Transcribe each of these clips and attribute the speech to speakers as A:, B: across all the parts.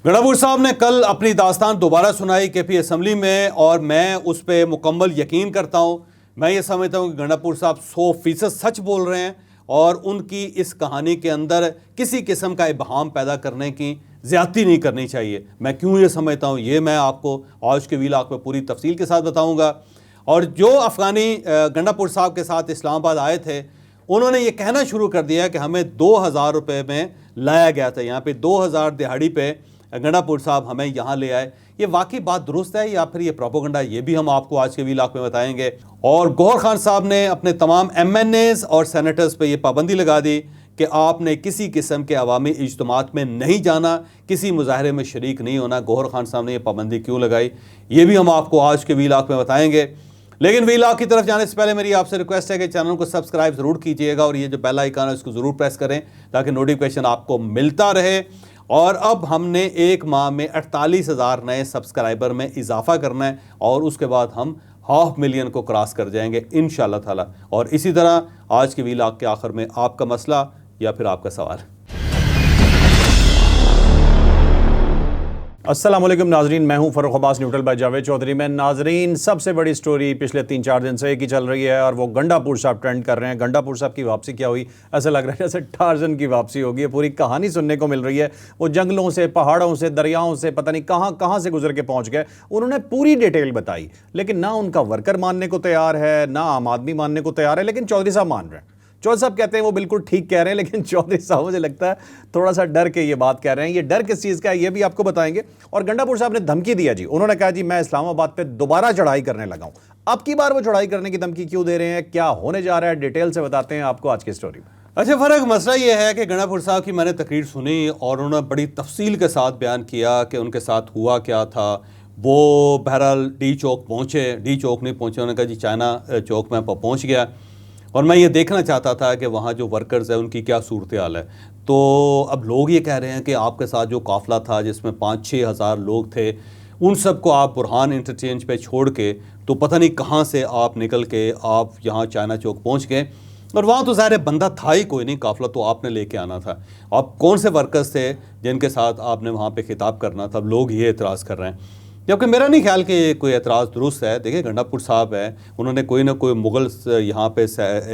A: गंडापुर साहब ने कल अपनी दास्तान दोबारा सुनाई केपी असम्बली में और मैं उस पर मुकम्मल यकीन करता हूँ। मैं ये समझता हूँ कि गंडापुर साहब 100% सच बोल रहे हैं और उनकी इस कहानी के अंदर किसी किस्म का इबहाम पैदा करने की ज़्यादती नहीं करनी चाहिए। मैं क्यों ये समझता हूँ ये मैं आपको आज के वीलॉग में पूरी तफसील के साथ बताऊँगा। और जो अफ़गानी गंडापुर साहब के साथ इस्लामाबाद आए थे उन्होंने ये कहना शुरू कर दिया कि हमें 2000 रुपये में लाया गया था, यहाँ पे 2000 दिहाड़ी पे गंडापुर साहब हमें यहाँ ले आए। ये वाकई बात दुरुस्त है या फिर ये प्रोपोगंडा, ये भी हम आपको आज के वीलॉग में बताएंगे। और गौहर खान साहब ने अपने तमाम MNAs और सेनेटर्स पे ये पाबंदी लगा दी कि आपने किसी किस्म के अवामी इज्तिमात में नहीं जाना, किसी मुजाहरे में शरीक नहीं होना। गौहर खान साहब ने ये पाबंदी क्यों लगाई ये भी हम आपको आज के वीलॉग में बताएंगे। लेकिन वीलॉग की तरफ जाने से पहले मेरी आपसे रिक्वेस्ट है कि चैनल को सब्सक्राइब ज़रूर कीजिएगा और ये जो बेल आइकन है उसको ज़रूर प्रेस करें ताकि नोटिफिकेशन आपको मिलता रहे। और अब हमने एक माह में 48,000 नए सब्सक्राइबर में इजाफा करना है और उसके बाद हम 500,000 को क्रॉस कर जाएंगे इंशाल्लाह ताला। और इसी तरह आज के वीलॉग के आखिर में आपका मसला या फिर आपका सवाल।
B: अस्सलाम वालेकुम नाजरीन, मैं हूं फ़र्रुख अब्बास न्यूट्रल बाय जावेद चौधरी में। नाजरीन, सबसे बड़ी स्टोरी पिछले 3-4 दिन से एक ही चल रही है और वो गंडापुर साहब ट्रेंड कर रहे हैं। गंडापुर साहब की वापसी क्या हुई, ऐसा लग रहा है जैसे टार्ज़न की वापसी होगी। पूरी कहानी सुनने को मिल रही है। वो जंगलों से, पहाड़ों से, दरियाओं से पता नहीं कहाँ कहाँ से गुजर के पहुँच गए। उन्होंने पूरी डिटेल बताई, लेकिन ना उनका वर्कर मानने को तैयार है, ना आम आदमी मानने को तैयार है, लेकिन चौधरी साहब मान रहे हैं। चौधरी साहब कहते हैं वो बिल्कुल ठीक कह रहे हैं, लेकिन चौधरी साहब मुझे लगता है थोड़ा सा डर के ये बात कह रहे हैं। ये डर किस चीज़ का है ये भी आपको बताएंगे। और गंडापुर साहब ने धमकी दिया जी, उन्होंने कहा जी मैं इस्लामाबाद पे दोबारा चढ़ाई करने लगा हूँ। अब की बार वो चढ़ाई करने की धमकी क्यों दे रहे हैं, क्या होने जा रहा है, डिटेल से बताते हैं आपको आज की स्टोरी में।
A: अच्छा फ़र्क मसला ये है कि गंडापुर साहब की मैंने तकरीर सुनी और उन्होंने बड़ी तफसील के साथ बयान किया कि उनके साथ हुआ क्या था। वो बहरहाल डी चौक पहुँचे, डी चौक नहीं पहुँचे, उन्होंने कहा जी चाइना चौक में पहुँच गया और मैं ये देखना चाहता था कि वहाँ जो वर्कर्स हैं उनकी क्या सूरत हाल है। तो अब लोग ये कह रहे हैं कि आपके साथ जो काफ़िला था जिसमें 5-6 हज़ार लोग थे, उन सब को आप बुरहान इंटरचेंज पे छोड़ के तो पता नहीं कहाँ से आप निकल के आप यहाँ चाइना चौक पहुँच गए। और वहाँ तो ज़ाहिर बंदा था ही कोई नहीं, काफ़िला तो आपने लेके आना था। आप कौन से वर्कर्स थे जिनके साथ आपने वहाँ पर खिताब करना था? अब लोग ये एतराज़ कर रहे हैं, जबकि मेरा नहीं ख्याल कि कोई एतराज़ दुरुस्त है। देखिए गंडापुर साहब है, उन्होंने कोई ना कोई मुग़ल यहाँ पे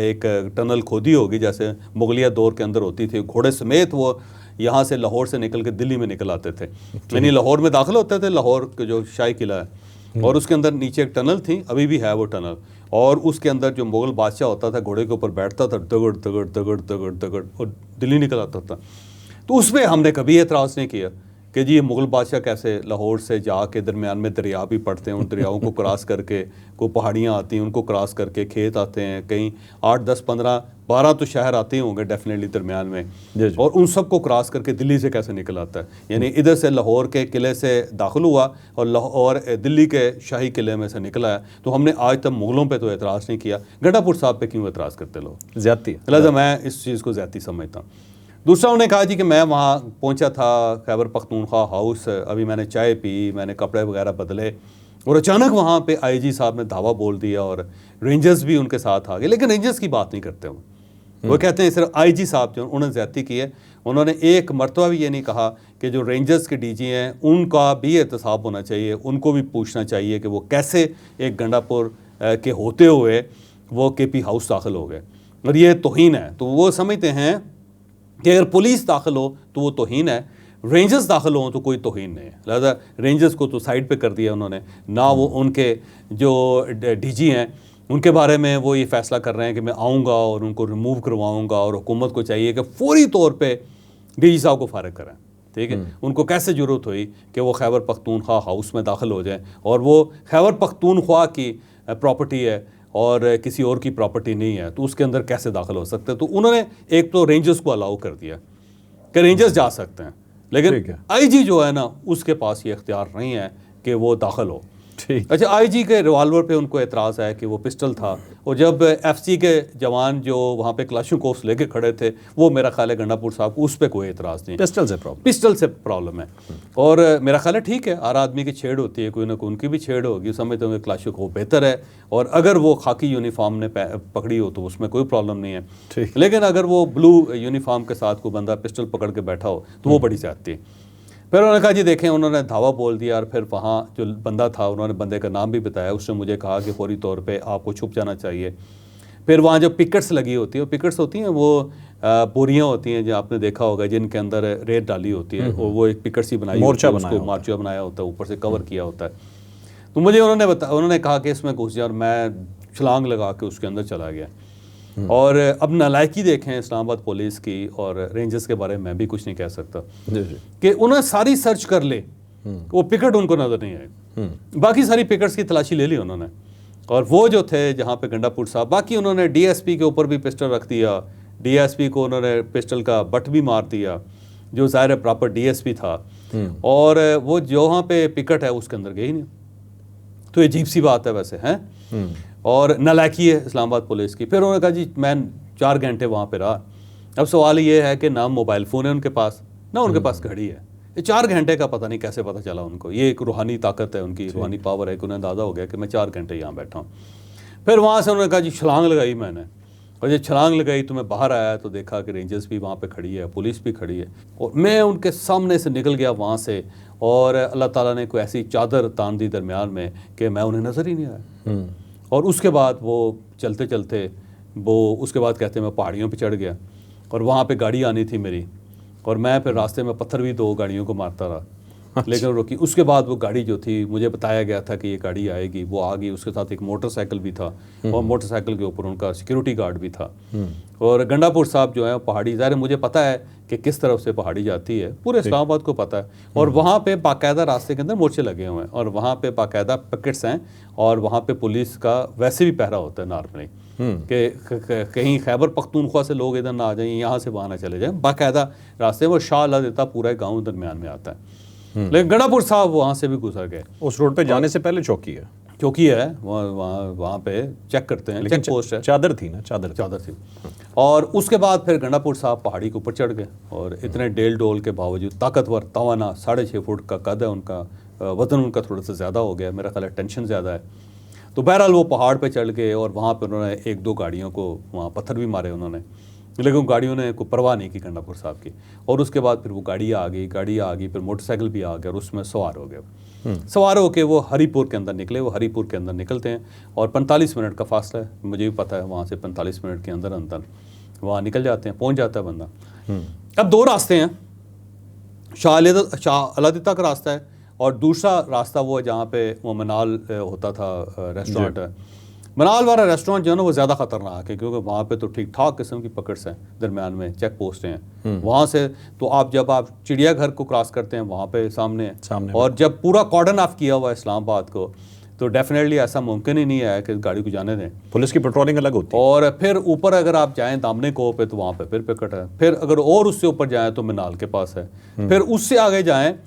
A: एक टनल खोदी होगी जैसे मुगलिया दौर के अंदर होती थी। घोड़े समेत वो यहाँ से लाहौर से निकल के दिल्ली में निकल आते थे, यानी लाहौर में दाखिल होते थे। लाहौर के जो शाही किला है और उसके अंदर नीचे एक टनल थी, अभी भी है वो टनल, और उसके अंदर जो मुग़ल बादशाह होता था घोड़े के ऊपर बैठता था, दगड़ दगड़ दगड़ दगड़ दगड़ और दिल्ली निकल आता था। तो उस पर हमने कभी एतराज़ नहीं किया कि जी ये मुग़ल बादशाह कैसे लाहौर से जाके दरमियान में दरिया भी पड़ते हैं, उन दरियाओं को क्रॉस करके को पहाड़ियाँ आती हैं, उनको क्रॉस करके खेत आते हैं, कहीं 8, 10, 15, 12 तो शहर आते होंगे डेफिनेटली दरमियान में जी। और उन सब को क्रॉस करके दिल्ली से कैसे निकल आता है। यानी इधर से लाहौर के किले से दाखिल हुआ और दिल्ली के शाही किले में से निकला है। तो हमने आज तक मुग़लों पर तो एतराज़ नहीं किया, गंडापुर साहब पर क्यों एतराज़ करते लोग?
B: ज़्यादती,
A: लिहाजा मैं इस चीज़ को ज़्यादती समझता हूँ। दूसरा उन्होंने कहा जी कि मैं वहाँ पहुँचा था खैबर पख्तूनख्वा हाउस, अभी मैंने चाय पी, मैंने कपड़े वगैरह बदले और अचानक वहाँ पे IG साहब ने धावा बोल दिया और रेंजर्स भी उनके साथ आ गए। लेकिन रेंजर्स की बात नहीं करते वो कहते हैं सिर्फ IG साहब जो उन्होंने ज़्यादती की है। उन्होंने एक मरतबा भी ये नहीं कहा कि जो रेंजर्स के DG हैं उनका भी एहतसाब होना चाहिए, उनको भी पूछना चाहिए कि वो कैसे एक गंडापुर के होते हुए वो KP हाउस दाखिल हो गए। और ये तौहीन है। तो वो समझते हैं कि अगर पुलिस दाखिल हो तो वो तौहीन है, रेंजर्स दाखिल हो तो कोई तौहीन नहीं है। लिहाजा रेंजर्स को तो साइड पे कर दिया उन्होंने ना। वो उनके जो DG हैं उनके बारे में वो ये फ़ैसला कर रहे हैं कि मैं आऊँगा और उनको रिमूव करवाऊँगा और हुकूमत को चाहिए कि फौरी तौर पे DG साहब को फारिग करें। ठीक है, उनको कैसे ज़रूरत हुई कि वो खैबर पख्तूनख्वा हाउस में दाखिल हो जाएँ और वो खैबर पख्तूनख्वा की प्रॉपर्टी है और किसी और की प्रॉपर्टी नहीं है, तो उसके अंदर कैसे दाखिल हो सकते हैं। तो उन्होंने एक तो रेंजर्स को अलाउ कर दिया कि रेंजर्स जा सकते हैं, लेकिन IG जो है ना उसके पास ये इख्तियार नहीं है कि वो दाखिल हो। अच्छा, IG के रिवाल्वर पे उनको एतराज़ है कि वो पिस्टल था और जब FC के जवान जो वहाँ पे क्लाशनकोव्स लेके खड़े थे वो मेरा ख्याल है गंडापुर साहब उस पर कोई एतराज़ नहीं, पिस्टल से प्रॉब्लम है। और मेरा ख्याल है ठीक है, हर आदमी की छेड़ होती है, कोई ना कोई उनकी भी छेड़ होगी, समझते होंगे क्लाशनकोव बेहतर है और अगर वो खाकी यूनिफॉर्म ने पकड़ी हो तो उसमें कोई प्रॉब्लम नहीं है। लेकिन अगर वो ब्लू यूनिफॉर्म के साथ कोई बंदा पिस्टल पकड़ के बैठा हो तो वो बड़ी ज़्यादती है। फिर उन्होंने कहा जी देखें, उन्होंने धावा बोल दिया और फिर वहाँ जो बंदा था उन्होंने बंदे का नाम भी बताया। उसने मुझे कहा कि फौरी तौर पे आपको छुप जाना चाहिए। फिर वहाँ जो पिकेट्स लगी होती है, पिकेट्स होती हैं वो बोरियाँ होती हैं जो आपने देखा होगा जिनके अंदर रेत डाली होती है, और वो एक पिकेट्स ही बनाई होती है, उसको मोर्चा बनाया होता है, ऊपर से कवर किया होता है। तो मुझे उन्होंने कहा कि इसमें घुस जाए और मैं छलांग लगा के उसके अंदर चला गया। और अब नालायकी देखें इस्लामाबाद पुलिस की और रेंजर्स के बारे में मैं भी कुछ नहीं कह सकता कि उन्होंने सारी सर्च कर ले, वो पिकेट उनको नजर नहीं आए। बाकी सारी पिकेट्स की तलाशी ले ली उन्होंने, और वो जो थे जहाँ पे गंडापुर साहब, बाकी उन्होंने डीएसपी के ऊपर भी पिस्टल रख दिया, डीएसपी को उन्होंने पिस्टल का बट भी मार दिया जो ज़ाहिर है प्रॉपर डीएसपी था, और वो जो वहाँ पे पिकेट है उसके अंदर गई नहीं। तो ये अजीब सी बात है वैसे हैं, और नालायकी है इस्लामाबाद पुलिस की। फिर उन्होंने कहा जी मैं 4 घंटे वहाँ पे रहा। अब सवाल ये है कि ना मोबाइल फ़ोन है उनके पास, ना उनके पास घड़ी है। ये 4 घंटे का पता नहीं कैसे पता चला उनको। ये एक रूहानी ताकत है उनकी, रूहानी पावर है कि उन्हें अंदाज़ा हो गया कि मैं 4 घंटे यहाँ बैठा हूँ। फिर वहाँ से उन्होंने कहा जी छलांग लगाई मैंने, और जब छलांग लगाई तो मैं बाहर आया तो देखा कि रेंजर्स भी वहाँ पे खड़ी है, पुलिस भी खड़ी है, और मैं उनके सामने से निकल गया वहाँ से, और अल्लाह ताला ने कोई ऐसी चादर तान दी दरमियान में कि मैं उन्हें नज़र ही नहीं आया। और उसके बाद वो चलते चलते वो उसके बाद कहते हैं मैं पहाड़ियों पे चढ़ गया, और वहाँ पे गाड़ी आनी थी मेरी, और मैं फिर रास्ते में पत्थर भी 2 गाड़ियों को मारता रहा, लेकिन रुकी। उसके बाद वो गाड़ी जो थी, मुझे बताया गया था कि ये गाड़ी आएगी, वो आ गई। उसके साथ एक मोटरसाइकिल भी था, और मोटरसाइकिल के ऊपर उनका सिक्योरिटी गार्ड भी था। और गंडापुर साहब जो है पहाड़ी, ज़ाहिर मुझे पता है कि किस तरफ से पहाड़ी जाती है, पूरे इस्लामाबाद को पता है। और वहाँ पे बाकायदा रास्ते के अंदर मोर्चे लगे हुए हैं, और वहाँ पे बाकायदा पैकेट्स हैं, और वहाँ पे पुलिस का वैसे भी पहरा होता है नॉर्मली कि कहीं खैबर पख्तूनख्वा से लोग इधर ना आ जाएं, यहाँ से वहाँ ना चले जाएं। बाकायदा रास्ते वो शाह अल्लाह देता पूरा गाँव दरमियान में आता है। लेकिन गंडापुर साहब वहाँ से भी गुजर गए।
B: उस रोड पे जाने से पहले चौकी है,
A: चौकी है वहाँ पे चेक करते हैं, चेक पोस्ट है।
B: चादर थी ना, चादर थी।
A: और उसके बाद फिर गंडापुर साहब पहाड़ी के ऊपर चढ़ गए, और इतने डेल डोल के बावजूद, ताकतवर, तवाना, 6.5 फुट का कद है उनका, वज़न उनका थोड़ा सा ज़्यादा हो गया, मेरा ख्याल है टेंशन ज़्यादा है। तो बहरहाल वो पहाड़ पे चढ़ गए, और वहाँ पे उन्होंने 1-2 गाड़ियों को वहाँ पत्थर भी मारे उन्होंने, लेकिन गाड़ियों ने कोई परवाह नहीं की गंडापुर साहब की। और उसके बाद फिर वो गाड़ी आ गई, फिर मोटरसाइकिल भी आ गया, और उसमें सवार हो गए। सवार होकर वो हरीपुर के अंदर निकले। वो हरीपुर के अंदर निकलते हैं, और 45 मिनट का फासला है, मुझे भी पता है। वहाँ से 45 मिनट के अंदर अंदर वहाँ निकल जाते हैं, पहुँच जाता है बंदा। अब 2 रास्ते हैं, शाह अलादी का रास्ता है, और दूसरा रास्ता वो है जहाँ पे वो मनाल होता था रेस्टोरेंट है। मनाल वाला रेस्टोरेंट जो है ना वो ज़्यादा ख़तरनाक है, क्योंकि वहाँ पे तो ठीक ठाक किस्म की पकड़स हैं, दरमियान में चेक पोस्ट हैं। वहाँ से तो जब आप चिड़ियाघर को क्रॉस करते हैं वहाँ पे सामने और जब पूरा कॉर्डन ऑफ किया हुआ है इस्लामाबाद को, तो डेफिनेटली ऐसा मुमकिन ही नहीं है कि गाड़ी को जाने दें।
B: पुलिस की पेट्रोलिंग अलग होती है।
A: और फिर ऊपर अगर आप जाएँ दामने को पे तो वहाँ पे फिर पिकट है। फिर अगर और उससे ऊपर जाएँ तो मिनाल के पास है। फिर उससे आगे जाएँ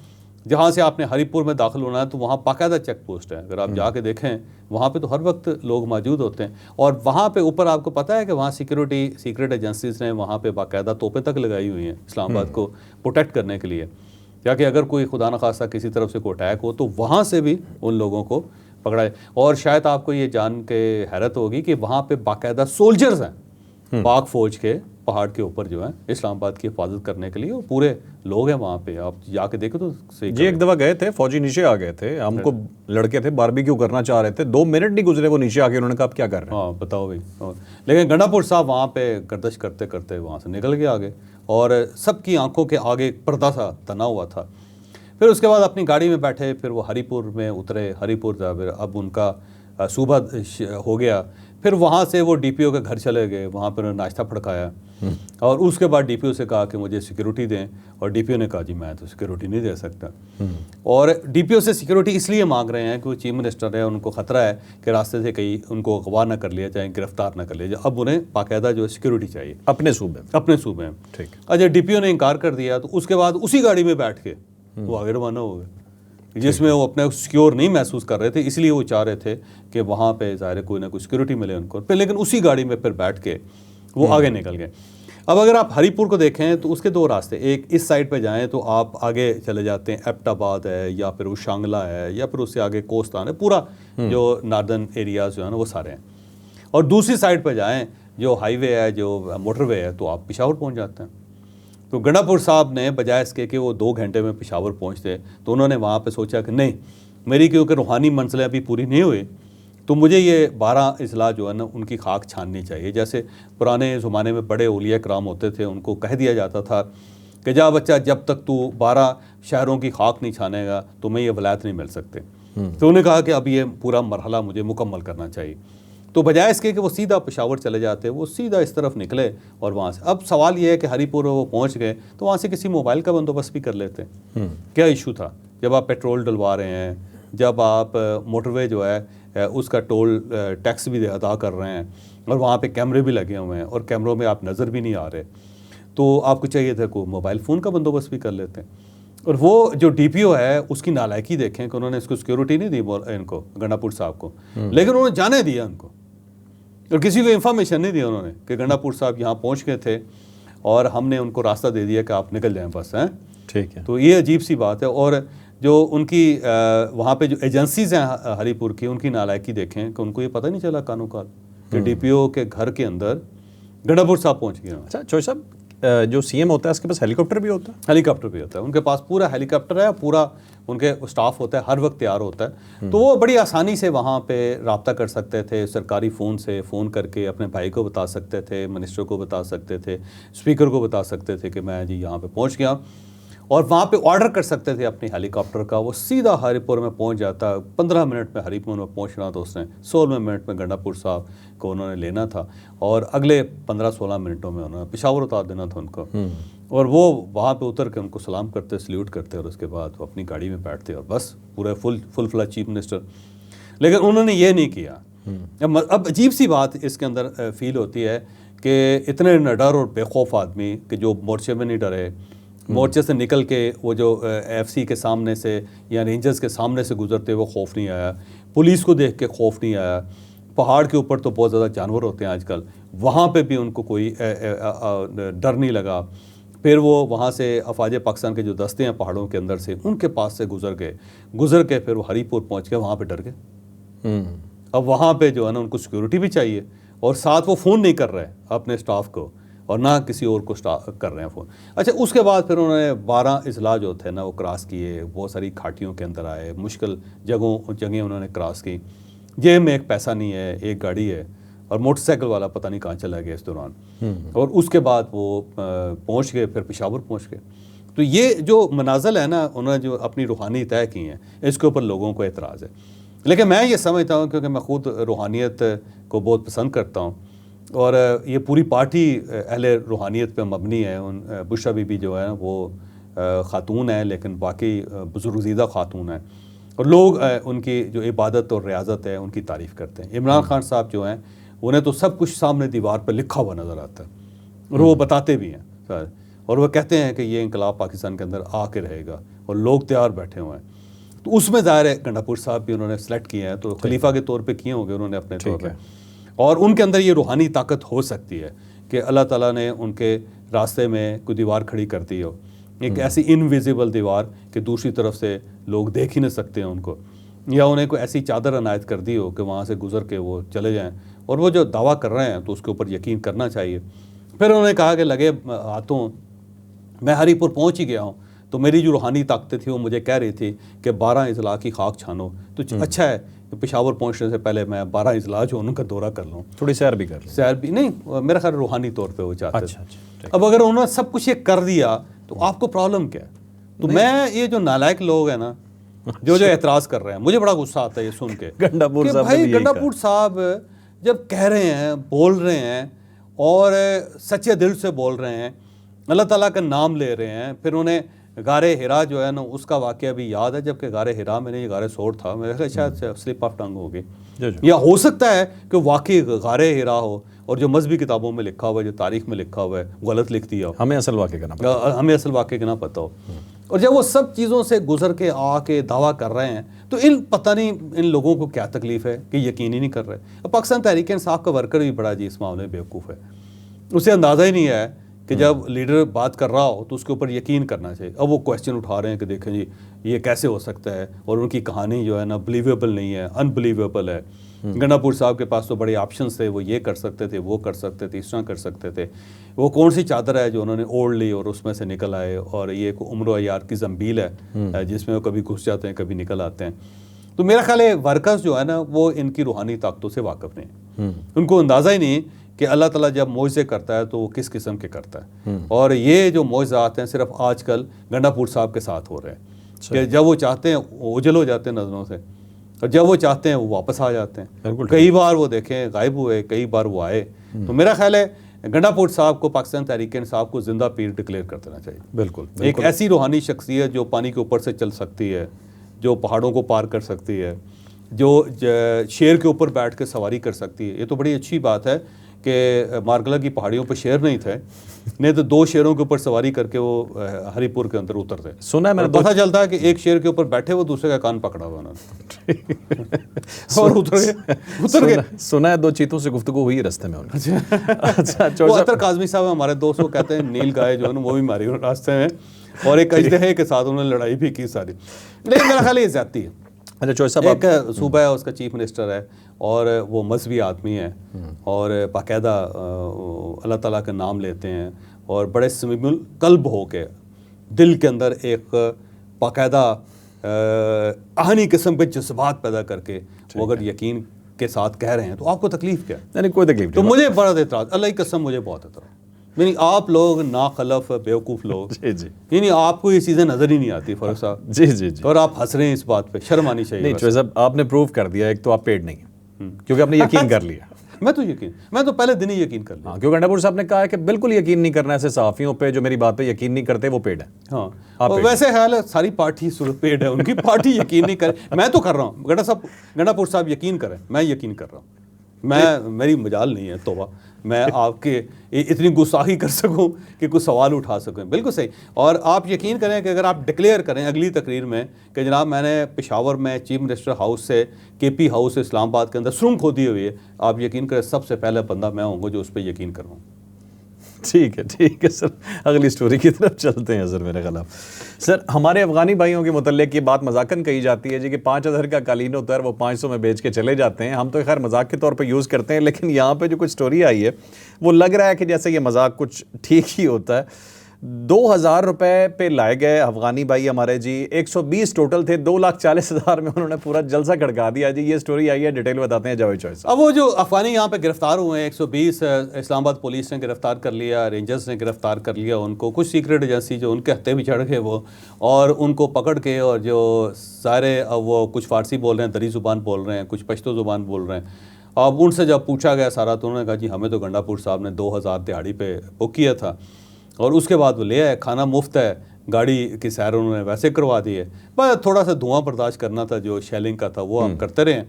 A: जहाँ से आपने हरीपुर में दाखिल होना है तो वहाँ बाकायदा चेक पोस्ट है। अगर आप जाके देखें वहाँ पे तो हर वक्त लोग मौजूद होते हैं। और वहाँ पे ऊपर आपको पता है कि वहाँ सीक्रेट एजेंसीज ने वहाँ पे बाकायदा तोपें तक लगाई हुई हैं इस्लामाबाद को प्रोटेक्ट करने के लिए, ताकि अगर कोई खुदा न खास्ता किसी तरफ से कोई अटैक हो तो वहाँ से भी उन लोगों को पकड़ाए। और शायद आपको ये जान के हैरत होगी कि वहाँ पे बाकायदा सोल्जर्स हैं पाक फौज के, पहाड़ के ऊपर जो है इस्लामाबाद की हिफाजत करने के लिए, वो पूरे लोग हैं वहाँ पे। आप जाके देखो तो सही।
B: जी एक दफ़ा गए थे, फौजी नीचे आ गए थे, हमको लड़के थे बारबेक्यू करना चाह रहे थे, 2 मिनट नहीं गुजरे वो नीचे आके उन्होंने कहा आप क्या कर रहे हैं।
A: हाँ बताओ भाई। लेकिन गंडापुर साहब वहाँ पे गर्दश करते करते वहाँ से निकल के आगे, और सबकी आंखों के आगे पर्दा सा तना हुआ था। फिर उसके बाद अपनी गाड़ी में बैठे, फिर वो हरीपुर में उतरे। हरीपुर फिर अब उनका सुबह हो गया। फिर वहाँ से वो डीपीओ के घर चले गए, वहाँ पर उन्होंने नाश्ता फड़काया, और उसके बाद डीपीओ से कहा कि मुझे सिक्योरिटी दें, और डीपीओ ने कहा जी मैं तो सिक्योरिटी नहीं दे सकता। और डीपीओ से सिक्योरिटी इसलिए मांग रहे हैं कि वो चीफ मिनिस्टर है, उनको ख़तरा है कि रास्ते से कहीं उनको अगवा ना कर लिया जाए, गिरफ्तार ना कर लिया जाए। अब उन्हें बाकायदा जो है सिक्योरिटी चाहिए
B: अपने सूबे में।
A: ठीक। अच्छा डीपीओ ने इनकार कर दिया तो उसके बाद उसी गाड़ी में बैठ के वो आगे रवाना हो गए, जिसमें वो अपने सिक्योर नहीं महसूस कर रहे थे, इसलिए वो चाह रहे थे कि वहाँ पे ज़ाहिर कोई ना कोई सिक्योरिटी मिले उनको। फिर लेकिन उसी गाड़ी में फिर बैठ के वो आगे निकल गए। अब अगर आप हरीपुर को देखें तो उसके 2 रास्ते, एक इस साइड पे जाएं तो आप आगे चले जाते हैं, एबटाबाद है या फिर उशांगला है या फिर उससे आगे कोस्तान है, पूरा जो नॉर्दर्न एरियाज़ जो है ना वो सारे हैं। और दूसरी साइड पे जाएं जो हाईवे है, जो मोटरवे है, तो आप पेशावर पहुँच जाते हैं। तो गंडापुर साहब ने बजाय इसके कि वो 2 घंटे में पेशावर पहुँचते, तो उन्होंने वहाँ पे सोचा कि नहीं, मेरी क्योंकि रूहानी मंजिलें अभी पूरी नहीं हुई, तो मुझे ये 12 अजला जो है ना उनकी खाक छाननी चाहिए। जैसे पुराने ज़माने में बड़े औलिया कराम होते थे, उनको कह दिया जाता था कि जा बच्चा, जब तक तू 12 शहरों की खाक नहीं छानेगा तुम्हें ये वलायत नहीं मिल सकते। तो उन्होंने कहा कि अब ये पूरा मरहला मुझे मुकम्मल करना चाहिए। तो बजाय इसके कि वो सीधा पेशावर चले जाते, वो सीधा इस तरफ निकले और वहाँ से, अब सवाल ये है कि हरीपुर वो पहुँच गए तो वहाँ से किसी मोबाइल का बंदोबस्त भी कर लेते। क्या इशू था? जब आप पेट्रोल डलवा रहे हैं, जब आप मोटरवे जो है उसका टोल टैक्स भी अदा कर रहे हैं और वहाँ पे कैमरे भी लगे हुए हैं और कैमरों में आप नज़र भी नहीं आ रहे, तो आपको चाहिए था कोई मोबाइल फ़ोन का बंदोबस्त भी कर लेते हैं। और वो जो डीपीओ है उसकी नालायकी देखें कि उन्होंने इसको सिक्योरिटी नहीं दी इनको, गंडापुर साहब को, लेकिन उन्होंने जाने दिया उनको और किसी को इन्फॉर्मेशन नहीं दी उन्होंने कि गंडापुर साहब यहाँ पहुँच गए थे और हमने उनको रास्ता दे दिया कि आप निकल जाएँ बस, हैं।
B: ठीक है।
A: तो ये अजीब सी बात है। और जो उनकी वहाँ पे जो एजेंसीज़ हैं हरीपुर की, उनकी नालायकी देखें कि उनको ये पता नहीं चला कानून काल कि डीपीओ के घर के अंदर गंडापुर साहब पहुँच गए।
B: अच्छा चौधरी साहब, जो सीएम होता है उसके पास हेलीकॉप्टर भी होता है?
A: हेलीकॉप्टर भी होता है, उनके पास पूरा हेलीकॉप्टर है, पूरा उनके स्टाफ होता है, हर वक्त तैयार होता है। तो वो बड़ी आसानी से वहाँ पे रब्ता कर सकते थे, सरकारी फ़ोन से फ़ोन करके अपने भाई को बता सकते थे, मिनिस्टर को बता सकते थे, स्पीकर को बता सकते थे कि मैं जी यहाँ पे पहुँच गया, और वहाँ पे ऑर्डर कर सकते थे अपनी हेलीकॉप्टर का, वो सीधा हरीपुर में पहुँच जाता। 15 मिनट में हरीपुर में पहुँचना तो उसने 16 मिनट में गंडापुर साहब को उन्होंने लेना था और अगले 15-16 मिनटों में उन्होंने पेशावर उतार देना था उनको। और वो वहाँ पे उतर के उनको सलाम करते, सल्यूट करते और उसके बाद वो अपनी गाड़ी में बैठते और बस पूरा फुल फ्लैज चीफ मिनिस्टर। लेकिन उन्होंने ये नहीं किया। अब अजीब सी बात इसके अंदर फील होती है कि इतने निडर और बेखौफ आदमी कि जो मोर्चे में नहीं डरे, मोर्चे से निकल के वो जो एफसी के सामने से या रेंजर्स के सामने से गुजरते हुए खौफ नहीं आया, पुलिस को देख के खौफ नहीं आया, पहाड़ के ऊपर तो बहुत ज़्यादा जानवर होते हैं आजकल, वहाँ पे भी उनको कोई डर नहीं लगा। फिर वो वहाँ से अफवाज पाकिस्तान के जो दस्ते हैं पहाड़ों के अंदर से, उनके पास से गुजर के फिर वो हरीपुर पहुँच के वहाँ पर डर गए। अब वहाँ पर जो है ना उनको सिक्योरिटी भी चाहिए और साथ वो फ़ोन नहीं कर रहे अपने स्टाफ को और ना किसी और को कर रहे हैं फ़ोन। अच्छा, उसके बाद फिर उन्होंने 12 अजला जो थे ना वो क्रॉस किए, बहुत सारी घाटियों के अंदर आए, मुश्किल जगह उन्होंने क्रॉस की। जेब में एक पैसा नहीं है, एक गाड़ी है और मोटरसाइकिल वाला पता नहीं कहाँ चला गया इस दौरान। और उसके बाद वो पहुँच गए, फिर पेशावर पहुँच गए। तो ये जो मनाज़िल है ना उन्होंने जो अपनी रूहानी तय की हैं, इसके ऊपर लोगों को एतराज़ है। लेकिन मैं ये समझता हूँ, क्योंकि मैं ख़ुद रूहानियत को बहुत पसंद करता हूँ और ये पूरी पार्टी अहले रूहानियत पे मबनी है। बुशरा बीबी जो है वो ख़ातून है, लेकिन बाकी बुजुर्गज़ीदा ख़ातून है और लोग उनकी जो इबादत और रियाजत है उनकी तारीफ़ करते हैं। इमरान खान साहब जो हैं उन्हें तो सब कुछ सामने दीवार पर लिखा हुआ नज़र आता है और वो बताते भी हैं सर, और वो कहते हैं कि ये इंकलाब पाकिस्तान के अंदर आके रहेगा और लोग तैयार बैठे हुए हैं। तो उसमें ज़ाहिर है गंडापुर साहब भी उन्होंने सेलेक्ट किए हैं, तो खलीफा के तौर पर किए होंगे उन्होंने अपने तौर पर, और उनके अंदर ये रूहानी ताकत हो सकती है कि अल्लाह ताला ने उनके रास्ते में कोई दीवार खड़ी कर दी हो, एक ऐसी इनविजिबल दीवार कि दूसरी तरफ से लोग देख ही नहीं सकते हैं उनको, या उन्हें कोई ऐसी चादर अनायत कर दी हो कि वहाँ से गुजर के वो चले जाएं और वो जो दावा कर रहे हैं तो उसके ऊपर यकीन करना चाहिए। फिर उन्होंने कहा कि लगे हाथों मैं हरीपुर पहुँच ही गया हूँ, तो मेरी जो रूहानी ताकतें थी वो मुझे कह रही थी कि 12 अजला की खाक छानो, तो अच्छा है पेशावर पहुंचने से पहले मैं 12 अजला जो उनका दौरा कर लूँ,
B: थोड़ी सैर भी कर लूँ।
A: सैर भी नहीं, मेरा ख्याल रूहानी तौर पे वो चाहते थे।
B: अच्छा।
A: अब अगर उन्होंने सब कुछ ये कर दिया तो आपको प्रॉब्लम क्या है? तो मैं ये जो नालायक लोग हैं ना जो एतराज़ कर रहे हैं, मुझे बड़ा गुस्सा आता है ये सुन के।
B: गंडापुर साहब,
A: भाई गंडापुर साहब जब कह रहे हैं, बोल रहे हैं और सच्चे दिल से बोल रहे हैं, अल्लाह ताला का नाम ले रहे हैं, फिर उन्हें गारे हिरा जो है ना उसका वाक़या भी याद है, जबकि गारे हिरा में नहीं, ये गारे सोर था, मेरे ख्याल शायद स्लिप ऑफ टंग होगी, या हो सकता है कि वाकई गारे हिरा हो और जो मजहबी किताबों में लिखा हुआ है, जो तारीख में लिखा हुआ है, गलत लिख दिया हो,
B: हमें असल वाक़े का ना पता
A: हो। और जब वो सब चीज़ों से गुजर के आके दावा कर रहे हैं तो पता नहीं इन लोगों को क्या तकलीफ़ है कि यकीन ही नहीं कर रहे। अब पाकिस्तान तहरीक इंसाफ का वर्कर भी बड़ा जी इस मामले में बेवकूफ़ है, उसे अंदाज़ा ही नहीं है कि जब लीडर बात कर रहा हो तो उसके ऊपर यकीन करना चाहिए। अब वो क्वेश्चन उठा रहे हैं कि देखें जी ये कैसे हो सकता है, और उनकी कहानी जो है ना बिलीवेबल नहीं है, अनबिलीवेबल है। गंडापुर साहब के पास तो बड़े ऑप्शंस थे, वो ये कर सकते थे, वो कर सकते थे, इस तरह कर सकते थे। वो कौन सी चादर है जो उन्होंने ओढ़ ली और उसमें से निकल आए, और ये एक उम्र यार की जंबील है जिसमें वो कभी घुस जाते हैं कभी निकल आते हैं। तो मेरा ख्याल है वर्कर्स जो है ना वो इनकी रूहानी ताकतों से वाकिफ़ नहीं, उनको अंदाज़ा ही नहीं कि अल्लाह ताला जब मोइज़े करता है तो वो किस किस्म के करता है। और ये जो मोइज़ात हैं सिर्फ आजकल गंडापुर साहब के साथ हो रहे हैं कि जब वो चाहते हैं वो उजल हो जाते हैं नज़रों से, और जब वो चाहते हैं वो वापस आ जाते हैं। कई बार वो देखें गायब हुए, कई बार वो आए। तो मेरा ख्याल है गंडापुर साहब को पाकिस्तान तहरीक-ए-इंसाफ को जिंदा पीर डिक्लेयर कर देना चाहिए।
B: बिल्कुल,
A: एक ऐसी रूहानी शख्सियत जो पानी के ऊपर से चल सकती है, जो पहाड़ों को पार कर सकती है, जो शेर के ऊपर बैठ के सवारी कर सकती है। ये तो बड़ी अच्छी बात है कि मार्गला की पहाड़ियों पर शेर नहीं थे, नहीं तो 2 शेरों के ऊपर सवारी करके वो हरिपुर के अंदर उतरते।
B: सुना है मैंने,
A: पता चलता है कि एक शेर के ऊपर बैठे वो दूसरे का कान पकड़ा हुआ उन्होंने और उतर गए।
B: सुना है 2 चीतों से गुफ्तगू हुई रास्ते में उनकी। अच्छा,
A: वो अतर काजमी साहब हमारे दोस्त को कहते हैं नील गाय जो है वो भी मारी रास्ते में, और एक अजदहे के साथ उन्होंने लड़ाई भी की सारी। लेकिन मेरा ख्याल ये ज्यादती है।
B: अच्छा चौधरी साहब,
A: एक सूबा है उसका चीफ मिनिस्टर है और वो मजहबी आदमी है और बाकायदा अल्लाह ताला का नाम लेते हैं और बड़े समीमुल कल्ब हो के दिल के अंदर एक बाकायदा आहनी किस्म के जज्बात पैदा करके वो अगर यकीन के साथ कह रहे हैं तो आपको तकलीफ क्या है?
B: नहीं कोई तकलीफ
A: तो मुझे बड़ा एतराज़, अल्लाह की कसम मुझे बहुत एतराज़, यानी आप लोग नाखलफ बेवकूफ़ लोग,
B: जी,
A: यानी आपको ये चीज़ें नज़र ही नहीं आती फ़ारूक साहब।
B: जी,
A: और आप हंस रहे हैं इस बात पे, शर्म आनी चाहिए।
B: नहीं चौधरी साहब, आपने प्रूव कर दिया एक तो आप पेड नहीं है क्योंकि आपने यकीन कर लिया।
A: मैं तो पहले दिन ही यकीन कर लिया।
B: हाँ, क्योंकि गंडापुर साहब ने कहा है कि बिल्कुल यकीन नहीं करना ऐसे सहाफ़ियों पे जो मेरी बात पे यकीन नहीं करते, वो पेड है।
A: हाँ, और वैसे ख्याल है सारी पार्टी पेड है, उनकी पार्टी यकीन नहीं करे। मैं तो कर रहा हूँ, गंडापुर साहब यकीन करें, मैं यकीन कर रहा हूँ। मेरी मजाल नहीं है तोबा मैं आपके इतनी गुस्साही कर सकूं कि कुछ सवाल उठा सकूं। बिल्कुल सही। और आप यकीन करें कि अगर आप डिक्लेयर करें अगली तकरीर में कि जनाब मैंने पेशावर में चीफ मिनिस्टर हाउस से केपी हाउस इस्लामाबाद के अंदर सुरंग खोदी हुई है, आप यकीन करें सबसे पहले बंदा मैं होऊंगा जो उस पर यकीन करूँ।
B: ठीक है सर, अगली स्टोरी की तरफ चलते हैं सर मेरे ख्याल। सर हमारे अफगानी भाइयों के मुतल्लिक ये बात मजाकन कही जाती है जी कि 5000 का कालीन होता है वो 500 में बेच के चले जाते हैं। हम तो खैर मजाक के तौर पे यूज़ करते हैं, लेकिन यहाँ पे जो कुछ स्टोरी आई है वो लग रहा है कि जैसे ये मजाक कुछ ठीक ही होता है। 2000 रुपये पे लाए गए अफगानी भाई हमारे जी, 120 टोटल थे, 2,40,000 में उन्होंने पूरा जलसा खड़का दिया जी। ये स्टोरी आई है, डिटेल बताते हैं जावेद चौधरी साहब।
A: अब वो जो अफगानी यहाँ पे गिरफ्तार हुए हैं 120, इस्लामाबाद पुलिस ने गिरफ्तार कर लिया, रेंजर्स ने गिरफ्तार कर लिया उनको, कुछ सीक्रेट एजेंसी जो उनके हत्थे भी चढ़ गए वो, और उनको पकड़ के, और जो सारे वो कुछ फ़ारसी बोल रहे हैं, दरी ज़ुबान बोल रहे हैं, कुछ पश्तो ज़ुबान बोल रहे हैं। अब उनसे जब पूछा गया सारा तो उन्होंने कहा जी हमें तो गंडापुर साहब ने 2000 दिहाड़ी पे बुक किया था, और उसके बाद वो ले आए, खाना मुफ्त है, गाड़ी की सैर उन्होंने वैसे करवा दी है, बस थोड़ा सा धुआं बर्दाश्त करना था जो शेलिंग का था वो हम करते रहे।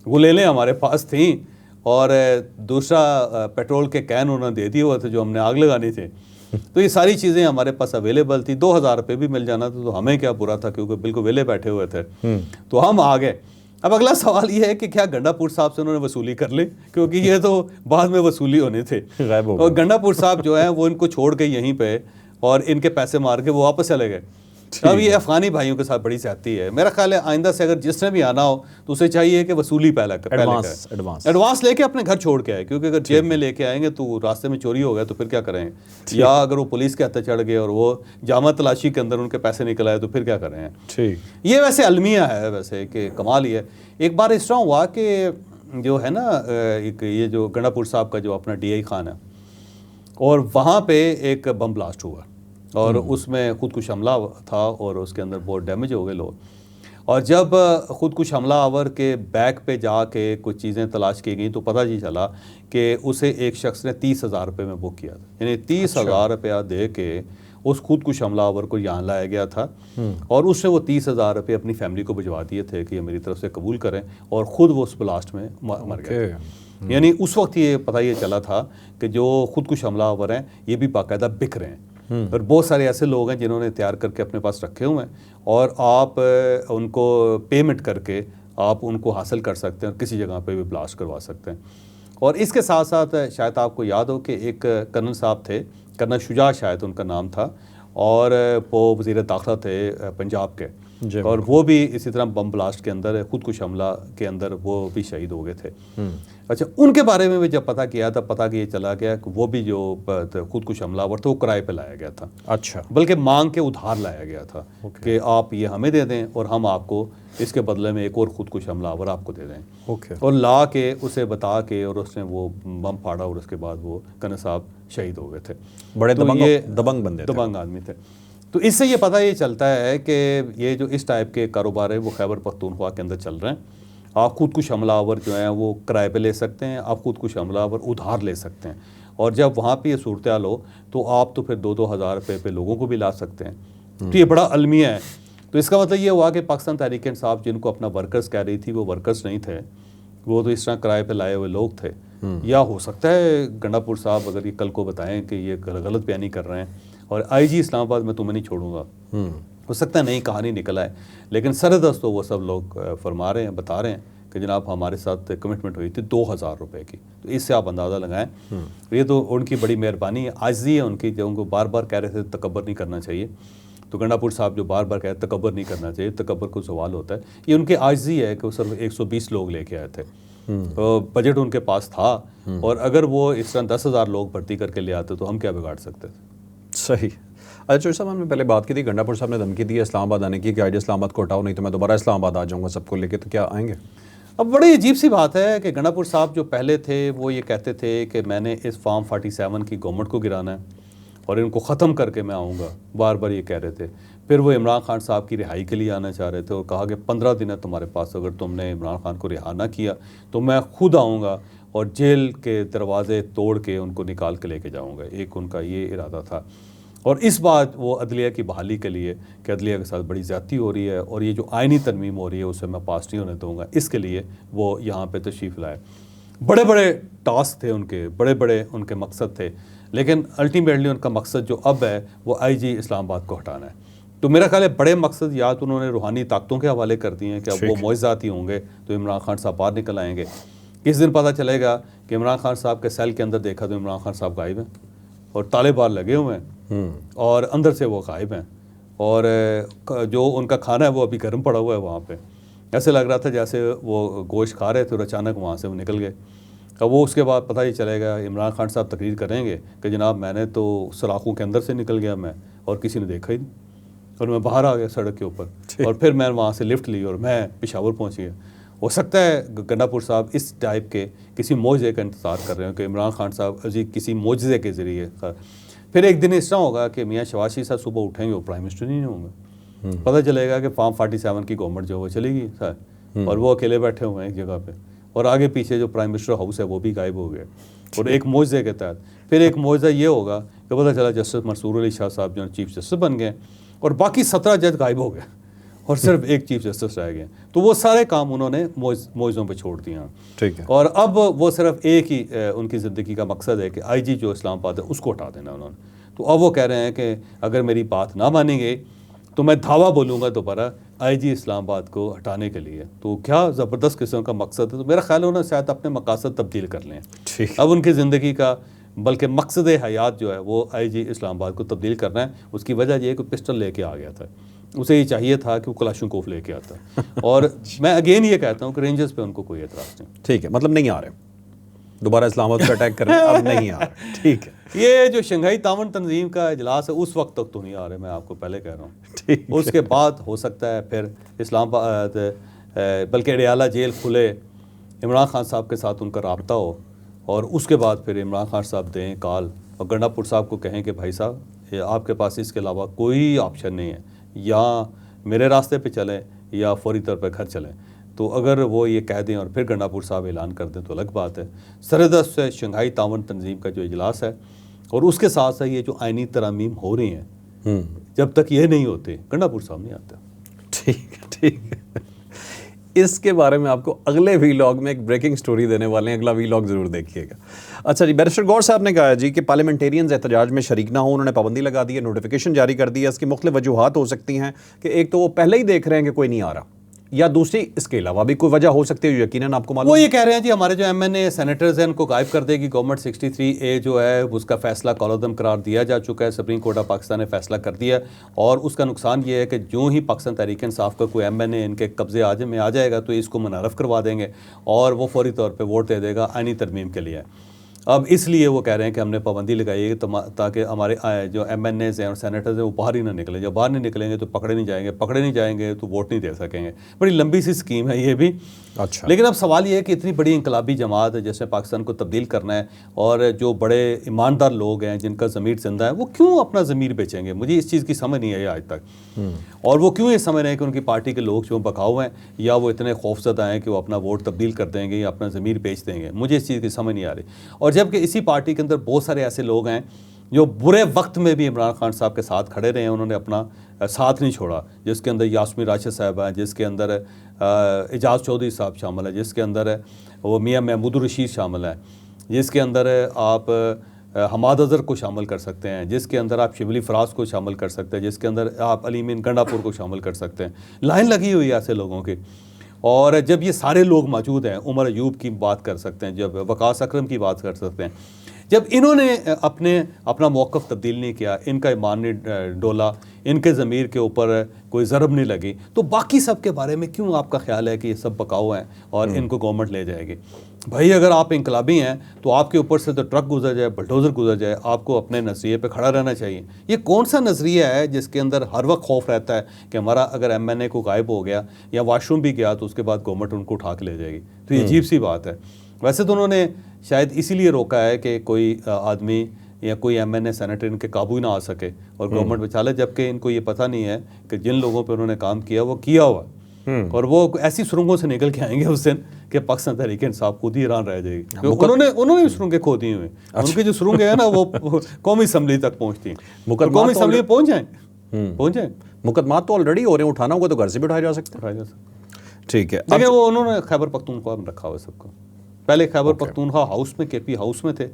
A: वो ले लें हमारे पास थी, और दूसरा पेट्रोल के कैन उन्होंने दे दिए हुए थे जो हमने आग लगानी थी। तो ये सारी चीज़ें हमारे पास अवेलेबल थी। 2000 रुपये भी मिल जाना था तो हमें क्या बुरा था, क्योंकि बिल्कुल वेले बैठे हुए थे। तो हम आ गए। अब अगला सवाल ये है कि क्या गंडापुर साहब से उन्होंने वसूली कर ली, क्योंकि ये तो बाद में वसूली होने थे। और गंडापुर साहब जो है वो इनको छोड़ के यहीं पे और इनके पैसे मार के वो वापस चले गए। अब ये अफगानी भाइयों के साथ बड़ी ज्यादती है। मेरा ख्याल है आइंदा से अगर जिसने भी आना हो तो उसे चाहिए कि वसूली पहले एडवांस लेके अपने घर छोड़ के आए, क्योंकि अगर जेब में लेके आएंगे तो रास्ते में चोरी हो गया तो फिर क्या करेंगे, या अगर वो पुलिस के हत्थे चढ़ गए और वो जामा तलाशी के अंदर उनके पैसे निकल आए तो फिर क्या करें।
B: ठीक,
A: ये वैसे अलमिया है, वैसे कि कमाल ही है। एक बार इस तरह हुआ कि जो है ना एक ये जो गंडापुर साहब का जो अपना DI खान है, और वहाँ पे एक बम ब्लास्ट हुआ और उसमें खुदकुश हमला था और उसके अंदर बहुत डैमेज हो गए लोग। और जब खुदकुश हमलावर के बैग पे जाके कुछ चीज़ें तलाश की गई तो पता ही चला कि उसे एक शख्स ने 30,000 रुपये में बुक किया था, यानी 30,000 रुपया दे के उस खुदकुश हमलावर को यहाँ लाया गया था, और उसने वो 30,000 रुपये अपनी फैमिली को भिजवा दिए थे कि ये मेरी तरफ से कबूल करें, और ख़ुद वो उस ब्लास्ट में मर गए। यानी उस वक्त ये पता ये चला था कि जो खुदकुश हमलावर हैं ये भी बाकायदा बिक रहे हैं, और बहुत सारे ऐसे लोग हैं जिन्होंने तैयार करके अपने पास रखे हुए हैं, और आप उनको पेमेंट करके आप उनको हासिल कर सकते हैं और किसी जगह पे भी ब्लास्ट करवा सकते हैं। और इसके साथ साथ शायद आपको याद हो कि एक कर्नल साहब थे, कर्नल शुजा शायद उनका नाम था, और वो वज़ीर दाखिला थे पंजाब के।
B: जी,
A: और वो भी इसी तरह बम ब्लास्ट के अंदर, खुदकुश हमला के अंदर वो भी शहीद हो गए थे। अच्छा, उनके बारे में भी जब पता किया था, पता कि ये चला गया कि वो भी जो खुदकुश हमलावर थे वो किराए पे लाया गया था।
B: अच्छा,
A: बल्कि मांग के उधार लाया गया था कि आप ये हमें दे दें और हम आपको इसके बदले में एक और खुदकुश हमलावर आपको दे दें।
B: ओके,
A: और ला के उसे बता के और उसने वो बम फाड़ा और उसके बाद वो कन्न साहब शहीद हो गए थे।
B: बड़े
A: तो
B: दबंग
A: ये
B: दबंग बंदे थे।
A: दबंग आदमी थे। तो इससे ये पता ये चलता है कि ये जो इस टाइप के कारोबार है वो खैबर पख्तूनख्वा के अंदर चल रहे हैं। आप खुदकुश हमलावर जो हैं वो किराए पे ले सकते हैं, आप खुदकुश हमलावर उधार ले सकते हैं, और जब वहाँ पे ये सूरत हाल हो तो आप तो फिर 2-2 हज़ार रुपये पे लोगों को भी ला सकते हैं। तो ये बड़ा अलमिया है। तो इसका मतलब ये हुआ कि पाकिस्तान तहरीक इंसाफ जिनको अपना वर्कर्स कह रही थी वो वर्कर्स नहीं थे, वो तो इस तरह किराए पे लाए हुए लोग थे। या हो सकता है गंडापुर साहब अगर ये कल को बताएं कि ये गलत बयानी कर रहे हैं और आईजी इस्लामाबाद में तुम्हें नहीं छोड़ूंगा, हो सकता है नई कहानी निकल आए। लेकिन सरदस्त तो वो सब लोग फरमा रहे हैं, बता रहे हैं कि जनाब हमारे साथ कमिटमेंट हुई थी 2,000 रुपये की। तो इससे आप अंदाज़ा लगाएं, ये तो उनकी बड़ी मेहरबानी है, आज़ी है उनकी, जो उनको बार बार कह रहे थे तकब्बर नहीं करना चाहिए। तो गंडापुर साहब जो बार बार कह रहे तकब्बर नहीं करना चाहिए, तकब्बर को सवाल होता है। ये उनकी आज़ी है कि वो सिर्फ 120 लोग लेके आए थे, तो बजट उनके पास था, और अगर वो इस तरह 10,000 लोग भर्ती करके ले आते तो हम क्या बिगाड़ सकते थे।
B: सही। अच्छा चौधरी साहब, हमने पहले बात की थी, गंडापुर साहब ने धमकी दी है इस्लामाबाद आने की कि आज इस्लामाबाद को हटाओ नहीं तो मैं दोबारा इस्लामाबाद आ जाऊँगा सबको लेके, तो क्या आएंगे?
A: अब बड़ी अजीब सी बात है कि गंडापुर साहब जो पहले थे वो ये कहते थे कि मैंने इस फॉर्म 47 की गवर्नमेंट को गिराना है और इनको ख़त्म करके मैं आऊँगा, बार बार ये कह रहे थे। फिर वो इमरान खान साहब की रिहाई के लिए आना चाह रहे थे और कहा कि 15 दिन है तुम्हारे पास, अगर तुमने इमरान खान को रिहा ना किया तो मैं खुद आऊँगा और जेल के दरवाजे तोड़ के उनको निकाल के लेके जाऊँगा। एक उनका ये इरादा था। और इस बात वो अदलिया की बहाली के लिए कि अदलिया के साथ बड़ी ज़्यादती हो रही है और ये जो आइनी तरमीम हो रही है उसे मैं पास नहीं होने दूँगा, इसके लिए वो यहाँ पे तशरीफ़ लाए। बड़े बड़े टास्क थे उनके, बड़े बड़े उनके मकसद थे, लेकिन अल्टीमेटली उनका मकसद जो अब है वो आईजी इस्लामाबाद को हटाना है। तो मेरा ख्याल है बड़े मकसद या तो उन्होंने रूहानी ताकतों के हवाले कर दिए हैं कि अब वो मोइज़ाती होंगे तो इमरान खान साहब बाहर निकल आएंगे। किस दिन पता चलेगा कि इमरान खान साहब के सेल के अंदर देखा तो इमरान खान साहब गायब हैं और ताले बार लगे हुए हैं और अंदर से वो गायब हैं, और जो उनका खाना है वो अभी गर्म पड़ा हुआ है वहाँ पे। ऐसे लग रहा था जैसे वो गोश्त खा रहे थे और अचानक वहाँ से वो निकल गए। अब वो उसके बाद पता ही चलेगा, इमरान खान साहब तकरीर करेंगे कि जनाब मैंने तो सलाखों के अंदर से निकल गया मैं और किसी ने देखा ही नहीं, और मैं बाहर आ गया सड़क के ऊपर और फिर मैं वहाँ से लिफ्ट ली और मैं पेशावर पहुँच गया। हो सकता है गंडापुर साहब इस टाइप के किसी मोजे का इंतज़ार कर रहे हो कि इमरान खान साहब अजीब किसी मोजे के ज़रिए फिर एक दिन इस तरह होगा कि मियाँ शहबाज शरीफ साहब सुबह उठेंगे वो प्राइम मिनिस्टर नहीं होंगे। पता चलेगा कि फॉर्म 47 की गवर्नमेंट जो वो चलेगी सर, और वो अकेले बैठे हुए हैं एक जगह पे, और आगे पीछे जो प्राइम मिनिस्टर हाउस है वो भी गायब हो गया। और एक मोजे के तहत फिर एक मोजा ये होगा कि पता चला जस्टिस मंसूर अली शाह साहब जो चीफ जस्टिस बन गए और बाकी 17 जज गायब हो गए और सिर्फ एक चीफ जस्टिस रह गए। तो वो सारे काम उन्होंने मोइज़ों पे छोड़ दिया।
B: ठीक है।
A: और अब वो सिर्फ एक ही उनकी ज़िंदगी का मकसद है कि आईजी जो इस्लामाबाद है उसको हटा देना उन्होंने। तो अब वो कह रहे हैं कि अगर मेरी बात ना मानी गई तो मैं धावा बोलूँगा दोबारा आईजी इस्लामाबाद को हटाने के लिए। तो क्या ज़बरदस्त किस्म का मकसद है। तो मेरा ख्याल है उन्होंने शायद अपने मकासद तब्दील कर लें।
B: ठीक।
A: अब उनकी ज़िंदगी का बल्कि मकसद हयात जो है वो आईजी इस्लामाबाद को तब्दील करना है। उसकी वजह ये कि पिस्टल लेके आ गया था, उसे ये चाहिए था कि वो कलाशनकोफ लेके आता। और मैं अगेन ये कहता हूँ कि रेंजर्स पे उनको कोई एतराज़ नहीं।
B: ठीक है, मतलब नहीं आ रहे दोबारा इस्लामाबाद पर अटैक करने, अब नहीं आ रहे। ठीक है।
A: ये जो शंघाई तावन तंजीम का इजलास है उस वक्त तक तो नहीं आ रहे, मैं आपको पहले कह रहा हूँ।
B: ठीक,
A: उसके बाद हो सकता है फिर इस्लामाबाद बल्कि अडयाला जेल खुले, इमरान खान साहब के साथ उनका रब्ता हो और उसके बाद फिर इमरान खान साहब दें कॉल और गंडापुर साहब को कहें कि भाई साहब आपके पास इसके अलावा कोई ऑप्शन नहीं है, या मेरे रास्ते पे चलें या फौरी तौर पर घर चलें। तो अगर वो ये कह दें और फिर गंडापुर साहब ऐलान कर दें तो अलग बात है। सरदस्त से शंघाई तावन तंजीम का जो इजलास है और उसके साथ साथ ये जो आइनी तरमीम हो रही हैं, जब तक ये नहीं होते गंडापुर साहब नहीं आता।
B: ठीक है, ठीक है। इसके बारे में आपको अगले वीलॉग में एक ब्रेकिंग स्टोरी देने वाले हैं, अगला वीलॉग ज़रूर देखिएगा। अच्छा जी, बैरिस्टर गौर साहब ने कहा जी कि पार्लियामेंटेरियंस एहतजाज में शरीक ना हो, उन्होंने पाबंदी लगा दी है, नोटिफिकेशन जारी कर दी है। इसकी मुख्तलिफ वजूहात हो सकती हैं कि एक तो वो पहले ही देख रहे हैं कि कोई नहीं आ रहा, या दूसरी इसके अलावा भी कोई वजह हो सकती है यकीनन आपको मालूम
A: वो ये कह रहे हैं जी हमारे जो एमएनए सेनेटर्स हैं उनको गायब कर देगी गवर्नमेंट। 63A जो है उसका फैसला कॉलअदम करार दिया जा चुका है, सुप्रीम कोर्ट ऑफ पाकिस्तान ने फैसला कर दिया है। और उसका नुकसान ये है कि जो ही पाकिस्तान तहरीक इंसाफ का कोई एमएनए इनके कब्जे आज में आ जाएगा तो इसको मुनारफ करवा देंगे और वो फौरी तौर पर वोट दे देगा आईनी तरमीम के लिए। अब इसलिए वो कह रहे हैं कि हमने पाबंदी लगाई है ताकि हमारे जो एमएनएज हैं और सेनेटर्स हैं वो बाहर ही ना निकलें। जब बाहर नहीं निकलेंगे तो पकड़े नहीं जाएंगे तो वोट नहीं दे सकेंगे। बड़ी लंबी सी स्कीम है ये भी।
B: अच्छा,
A: लेकिन अब सवाल ये है कि इतनी बड़ी इंकलाबी जमात है जिसने पाकिस्तान को तब्दील करना है और जो बड़े ईमानदार लोग हैं जिनका ज़मीर जिंदा है वो क्यों अपना ज़मीर बेचेंगे? मुझे इस चीज़ की समझ नहीं आई आज तक। और वो क्यों ये समझ रहे हैं कि उनकी पार्टी के लोग जो बकाऊ हैं या वो इतने खौफजदा हैं कि वो अपना वोट तब्दील कर देंगे या अपना ज़मीर बेच देंगे? मुझे इस चीज़ की समझ नहीं आ रही। और जबकि इसी पार्टी के अंदर बहुत सारे ऐसे लोग हैं जो बुरे वक्त में भी इमरान खान साहब के साथ खड़े रहे हैं, उन्होंने अपना साथ नहीं छोड़ा। जिसके अंदर यास्मीन राशिद साहब हैं, जिसके अंदर एजाज चौधरी साहब शामिल है, जिसके अंदर वो मियाँ महमूद रशीद शामिल है, जिसके अंदर आप हमाद अज़हर को शामिल कर सकते हैं, जिसके अंदर आप शिबली फराज को शामिल कर सकते हैं, जिसके अंदर आप अलीमीन गंडापुर को शामिल कर सकते हैं। लाइन लगी हुई है ऐसे लोगों की। और जब ये सारे लोग मौजूद हैं, उमर अयूब की बात कर सकते हैं, जब वकास अकरम की बात कर सकते हैं, जब इन्होंने अपना मौक़िफ़ तब्दील नहीं किया, इनका ईमान नहीं डोला, इनके ज़मीर के ऊपर कोई ज़रब नहीं लगी, तो बाकी सब के बारे में क्यों आपका ख्याल है कि ये सब बकाऊ हैं और इनको गवर्नमेंट ले जाएगी? भाई अगर आप इंकलाबी हैं तो आपके ऊपर से तो ट्रक गुजर जाए, बुलडोज़र गुजर जाए, आपको अपने नज़रिए पे खड़ा रहना चाहिए। ये कौन सा नज़रिया है जिसके अंदर हर वक्त खौफ रहता है कि हमारा अगर एमएनए को गायब हो गया या वाशरूम भी गया तो उसके बाद गवर्नमेंट उनको उठा के ले जाएगी? तो ये अजीब सी बात है। वैसे तो उन्होंने शायद इसीलिए रोका है कि कोई आदमी या कोई एमएनए सेनेटर इनके काबू ही ना आ सके और गवर्नमेंट बचा ले, जबकि इनको ये पता नहीं है कि जिन लोगों पे उन्होंने काम किया वो किया हुआ और वो ऐसी सुरंगों से निकल के आएंगे उस दिन कि पाकिस्तान तहरीक इंसाफ खुद ही ईरान रह जाएगी। तो उन्होंने भी सुरंगें खोदी हुई। उनकी जो सुरंगें हैं ना वो कौमी असम्बली तक पहुँचती हैं। कौमी असम्बली पहुँच जाए
B: मुकदमा तो ऑलरेडी हो रहे हैं, उठाना होगा तो घर से भी उठाया जा सकता है। ठीक है,
A: देखिए वो उन्होंने खैबर पख्तूनख्वा में रखा हुआ सबको। पहले खैबर पख्तूनख्वा हाउस में केपी हाउस में थे,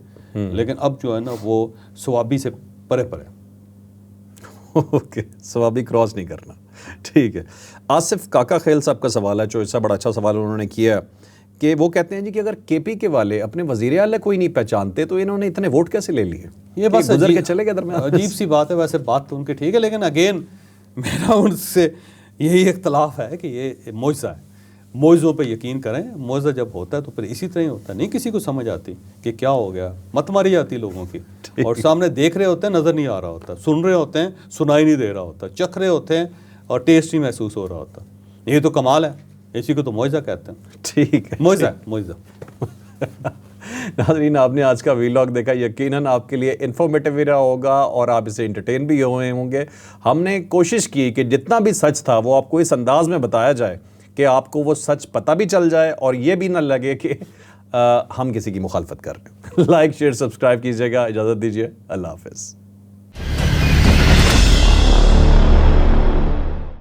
A: लेकिन अब जो है ना वो सवाबी से परे परे।
B: ओके, सवाबी क्रॉस नहीं करना। ठीक है, आसिफ काका खेल साहब का सवाल है, जो इससे बड़ा अच्छा सवाल उन्होंने किया है कि वो कहते हैं जी कि अगर केपी के वाले अपने वज़ीर आला कोई नहीं पहचानते तो इन्होंने इतने वोट कैसे ले लिए?
A: ये बस
B: गुजर के चले गए दरमियान।
A: अजीब सी बात है। वैसे बात तो उनकी ठीक है, लेकिन अगेन मेरा उनसे यही इख्तलाफ है कि ये मौजज़ा है। मौजों पे यकीन करें, मौजा जब होता है तो फिर इसी तरह ही होता है। नहीं किसी को समझ आती कि क्या हो गया, मत मारी जाती लोगों की। और सामने देख रहे होते हैं, नज़र नहीं आ रहा होता, सुन रहे होते हैं, सुनाई नहीं दे रहा होता, चख रहे होते हैं और टेस्ट ही महसूस हो रहा होता। ये तो कमाल है, इसी को तो मौजा कहते हैं।
B: ठीक है,
A: मौजा।
B: नाज़रीन, आपने आज का वीलॉग देखा, यकीनन आपके लिए इन्फॉर्मेटिव भी रहा होगा और आप इसे एंटरटेन भी हुए होंगे। हमने कोशिश की कि जितना भी सच था वो आपको इस अंदाज में बताया जाए कि आपको वो सच पता भी चल जाए और ये भी ना लगे कि हम किसी की मुखालफत कर रहे हैं। लाइक शेयर सब्सक्राइब कीजिएगा। इजाज़त दीजिए, अल्लाह हाफ़िज़।